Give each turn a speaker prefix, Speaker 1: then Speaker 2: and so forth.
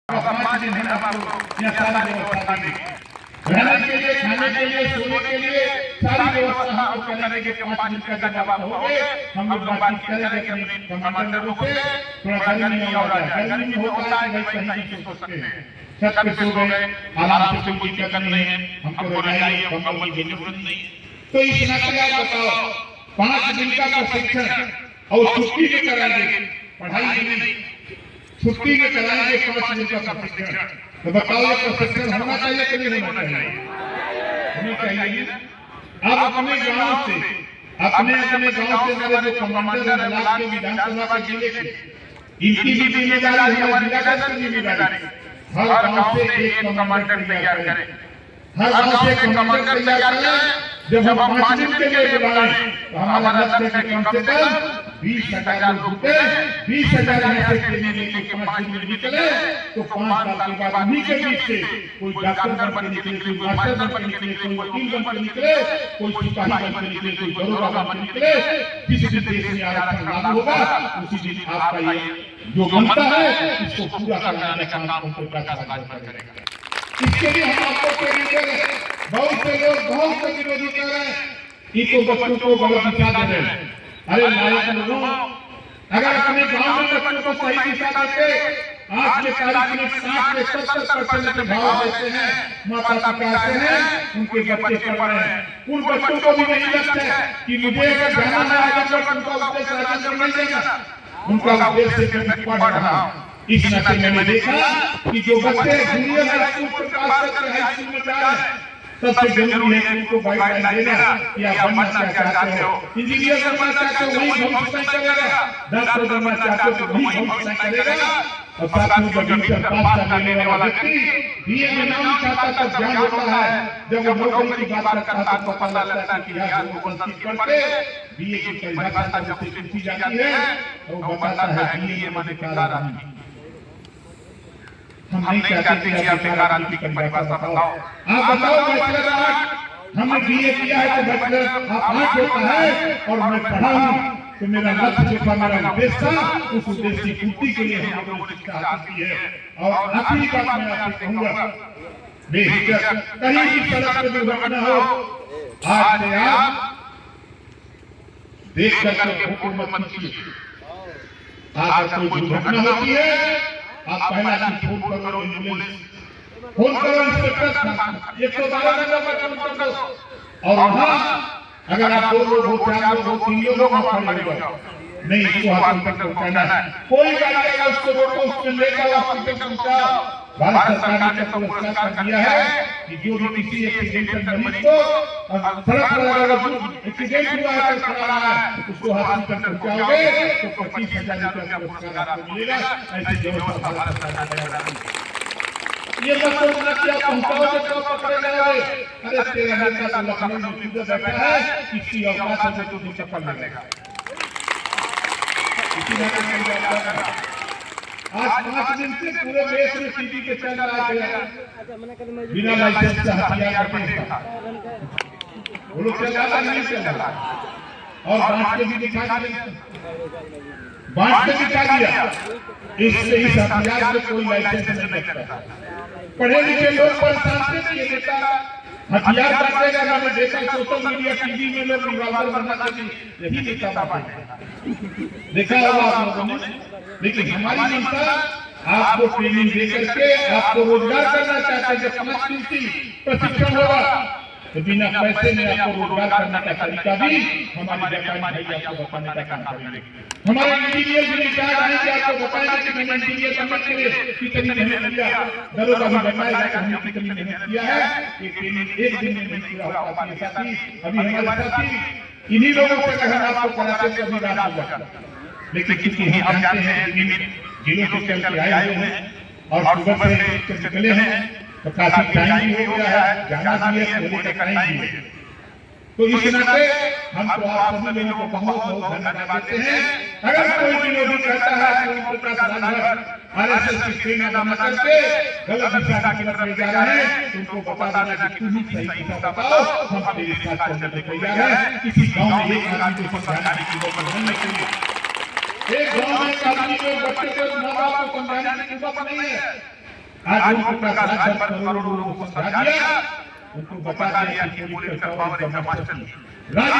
Speaker 1: 5 दिन है आपको यह सारी व्यवस्था देंगे, रहने के लिए, खाने के लिए, सोने के लिए सारी व्यवस्था हम लोग करेंगे। 5 दिन का जब आप हो गए हम लोग बातचीत करेंगे अपने कमांडरों से। थोड़ा गर्मी नहीं हो रहा है, गर्मी में होता है भाई कहीं भी सो सकते हैं, छत पे सो गए आराम से, कोई दिक्कत नहीं है, हमको रजाई कंबल की जरूरत नहीं है। तो इस नाते आप बताओ 5 दिन का प्रशिक्षण और छुट्टी भी कराएंगे, पढ़ाई नहीं छुट्टी में कराएंगे 5 दिन का प्रशिक्षण। तो बताओ ये प्रशिक्षण होना चाहिए कि नहीं होना चाहिए? होना चाहिए ना। आप अपने गांव से, अपने गांव से मेरे जो कमांडर है ब्लॉक के, विधानसभा के, जिले के, इनकी भी जिम्मेदारी है, जिला की जिम्मेदारी, हर गांव से एक कमांडर तैयार करें, हर गांव से एक कमांडर तैयार करें। जब हम 5 दिन के लिए बुलाएं तो हमारा लक्ष्य है कम से कम 20,000 रुपए, 20,000 ऐसे ट्रेनिंग लेके 5 दिन में निकले तो 5 साल के बाद उन्हीं के बीच से कोई डॉक्टर बन के निकले, कोई मास्टर बन के निकले, कोई वकील बन के निकले, कोई सिपाही बन के निकले, कोई दरोगा बन के निकले। जिस दिन देश में आरक्षण लागू होगा उसी दिन आपका ये जो बनता है इसको पूरा कराने का काम हम सरकार करेगा। इसके लिए हम आपको ट्रेनिंग दे रहे हैं। बहुत से लोग बहुत से विरोधी कर रहे हैं, इनको बच्चों को गलत दिशा दे रहे हैं। अरे नायक लोगों, अगर अपने गांव में बच्चों को सही दिशा देते, आज के तारीख में 60 से 70% के भाव देते हैं, माता पिता कहते हैं उनके बच्चे पढ़ रहे हैं। उन बच्चों को भी नहीं लगता है कि मुझे अगर जाना है आगे तक उनका उद्देश्य राजन नहीं देगा, उनका उद्देश्य मैं पढ़ रहा हूँ। इस नाते मैंने देखा कि जो बच्चे जूनियर हाई स्कूल से पास करके हाई स्कूल में जा रहे हैं, सबसे जरूरी है कि उनको गाइडलाइन देना कि आप बनना क्या चाहते हो। इंजीनियर बनना चाहते हो वही भविष्य करेगा, डॉक्टर बनना चाहते हो तो वही भविष्य करेगा। और साथ में जब इंटर पास करने वाला व्यक्ति बीए में नाम चाहता तब ध्यान होता है, जब वो नौकरी की बात करता है तो पता लगता है कि यार वो वंचित करके बीए की परिभाषा जब उसे पूछी जाती है तो वो बताता है बीए माने बेकार आदमी। हम नहीं चाहते कि आप बेकार आदमी की परिभाषा बताओ। आप बताओ बैचलर आर्ट, हमने बीए किया है तो बैचलर आर्ट होता है और मैं पढ़ा हूँ तो मेरा लक्ष्य जो था, मेरा उद्देश्य था, उस उद्देश्य की पूर्ति के लिए हम लोगों ने शिक्षा हासिल की है। और आखिरी बात मैं आपसे कहूंगा, बेहिचक कहीं भी सड़क पर दुर्घटना हो, आज से आप देख करके फोटो मत खींचिए। अगर कोई दुर्घटना होती है आप पहला चीज फोन करो एम्बुलेंस, फोन करो इंस्पेक्टर 112 नंबर पर फोन करो। और वहाँ अगर आप 2 लोग हो, 4 लोग हो, 3 लोग हो, आप खड़े हो जाओ, नहीं इसको हॉस्पिटल पहुंचाना है। कोई गाड़ी आएगा उसको रोको, उसमें लेकर हॉस्पिटल पहुंचाओ। भारत सरकार ने तो पुरस्कार कर दिया है कि जो भी किसी एक्सीडेंटल मरीज को सड़क पर अगर एक्सीडेंट हुआ है तो खड़ा रहा है उसको हॉस्पिटल पहुंचाओगे तो 25,000 रुपया पुरस्कार आपको मिलेगा। ऐसी व्यवस्था भारत सरकार ने ये मत सोचना कि आप पहुंचाओगे तो पकड़े जाओगे। अरे तेरा नेता तो लखनऊ में सीधा बैठा है, किसी औकात से तुझे पकड़ लेगा। इसी आज 5 दिन से पूरे देश में टीवी पे चल रहा है बिना लाइसेंस से हथियार देखा, वो लोग चल रहा नहीं चल रहा और बांट के भी दिखा दिया, बांट के दिखा दिया। इससे इस हथियार में कोई लाइसेंस नहीं लगता। पढ़े लिखे लोग परेशान थे, ये नेता हथियार बांटेगा। मैंने देखा सोशल मीडिया टीवी में लोग रिवॉल्वर बनाते थे, यही नेता बांटे देखा होगा आप लोगों ने। लेकिन हमारी जनता आपको ट्रेनिंग दे करके आपको रोजगार करना चाहते हैं। जब 5 दिन की प्रशिक्षण होगा तो बिना पैसे में आपको रोजगार करने का तरीका भी हमारे व्यापारी भाई आपको बताने का काम करेंगे। हमारे इंजीनियर भी रिटायर्ड आएंगे, आपको बताएंगे कि मैंने इंजीनियर बनने के लिए कितनी मेहनत किया, दरोगा भी बताएगा कि हमने कितनी मेहनत किया है। ये ट्रेनिंग एक दिन में नहीं पूरा हो पाती है साथी। अभी हमारे साथी इन्हीं लोगों से कहना आपको कराते हैं कभी रात हो जाता, लेकिन क्योंकि हम जानते हैं जिलों से चल के आए हुए हैं और सुबह से निकले हैं तो काफी टाइम भी हो गया है, जाना भी है, बोले का टाइम भी है। तो इस नाते हम तो आप सभी लोगों को बहुत बहुत धन्यवाद देते हैं। अगर कोई विरोधी करता है तो प्रकाश राजभर आरएसएस की ट्रेनिंग बना करके गलत दिशा की तरफ ले जा रहे हैं, उनको बता देना कि तुम ही सही दिशा बताओ, हम तेरे साथ चलने को तैयार हैं। किसी गांव में एक आदमी को समझाने की जरूरत नहीं है, एक गांव में एक आदमी को बच्चे को माँ बाप को समझाने की जरूरत नहीं है। आज ओम प्रकाश राजभर करोड़ों लोगों को समझा दिया, उनको बता दिया कि पुलिस का पावर इज द मास्टर।